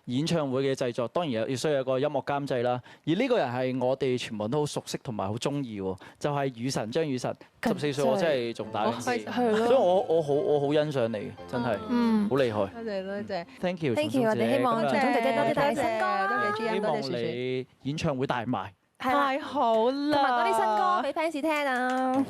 演唱會嘅製作，當然要需要一個音樂監製啦。而呢個人係我哋全部都好熟悉同埋好中意喎，就係雨神張雨神。14歲我真係仲打緊機，所以我好欣賞你，真係好厲害。多謝多謝 Thank you， Thank you， 我哋希望蟲蟲姐姐多啲帶新歌，多謝 G M， 多謝希望你演唱會大賣。太好啦，同埋多啲新歌俾 fans 聽啊！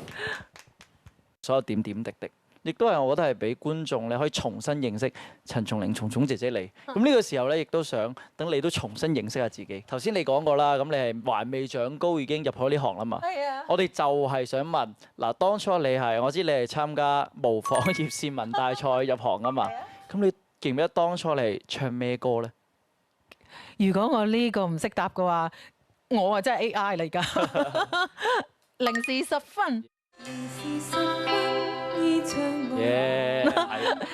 所有點點滴滴，亦都係我覺得係俾觀眾咧可以重新認識陳松伶、蟲蟲姐姐你。咁呢個時候咧，亦都想等你都重新認識下自己。頭先你講過啦，咁你係還未長高已經入咗呢行啦嘛。係啊。我哋就係想問，嗱，當初你係我知你係參加模仿葉倩文大賽入行啊嘛。咁你記唔記得當初你係唱咩歌咧？如果我呢個唔識答嘅話，我啊真係 AI 嚟㗎。零時10分。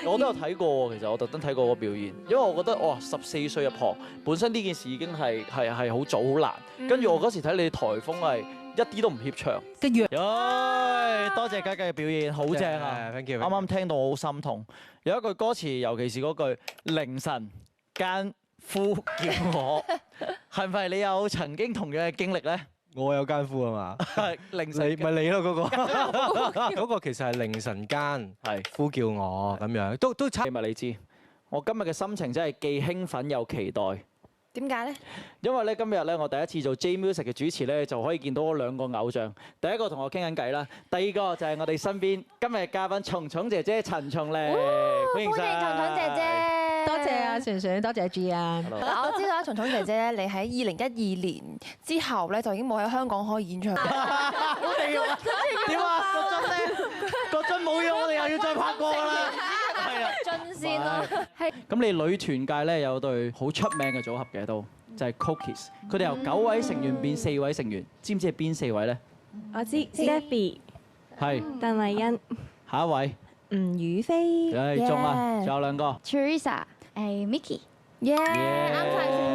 我都有睇過，其實我特登睇過個表演，因為我覺得哇14歲入行，本身呢件事已經係好早好難。跟住我嗰時睇你台風係一啲都唔怯場。跟住，多謝嘉嘉嘅表現，好正啊 ！Thank you。啱啱聽到我好心痛，有一句歌詞，尤其是嗰句凌晨間呼叫我，係咪你有曾經同樣嘅經歷咧？我有奸夫啊嘛，凌晨咪你咯嗰個，嗰個其實係凌晨間呼叫我咁樣，都差。秘密你知，我今日嘅心情真係既興奮又期待。點解咧？因為咧今日咧我第一次做 J Music 嘅主持咧，就可以見到我兩個偶像。第一個同我傾緊偈啦，第二個就係我哋身邊今日嘅嘉賓蟲蟲姐姐陳松伶，歡迎蟲蟲姐姐。多謝啊，璇璇，多謝 G M。嗱，我知道啊，蟲蟲姐姐咧，你喺2012年之後咧就已經冇喺香港開演唱會。點啊？個樽冇嘢，我哋又要再拍過啦。係啊，進線咯。係。咁你女團界咧有對好出名嘅組合嘅都，就係 Cookies。佢哋由9位成員變4位成員，知唔知係邊4位咧？我知 Stephy 係。鄧麗欣、下一位。吳雨霏。中啊，仲有2個。Teresa。Micky。啱晒先。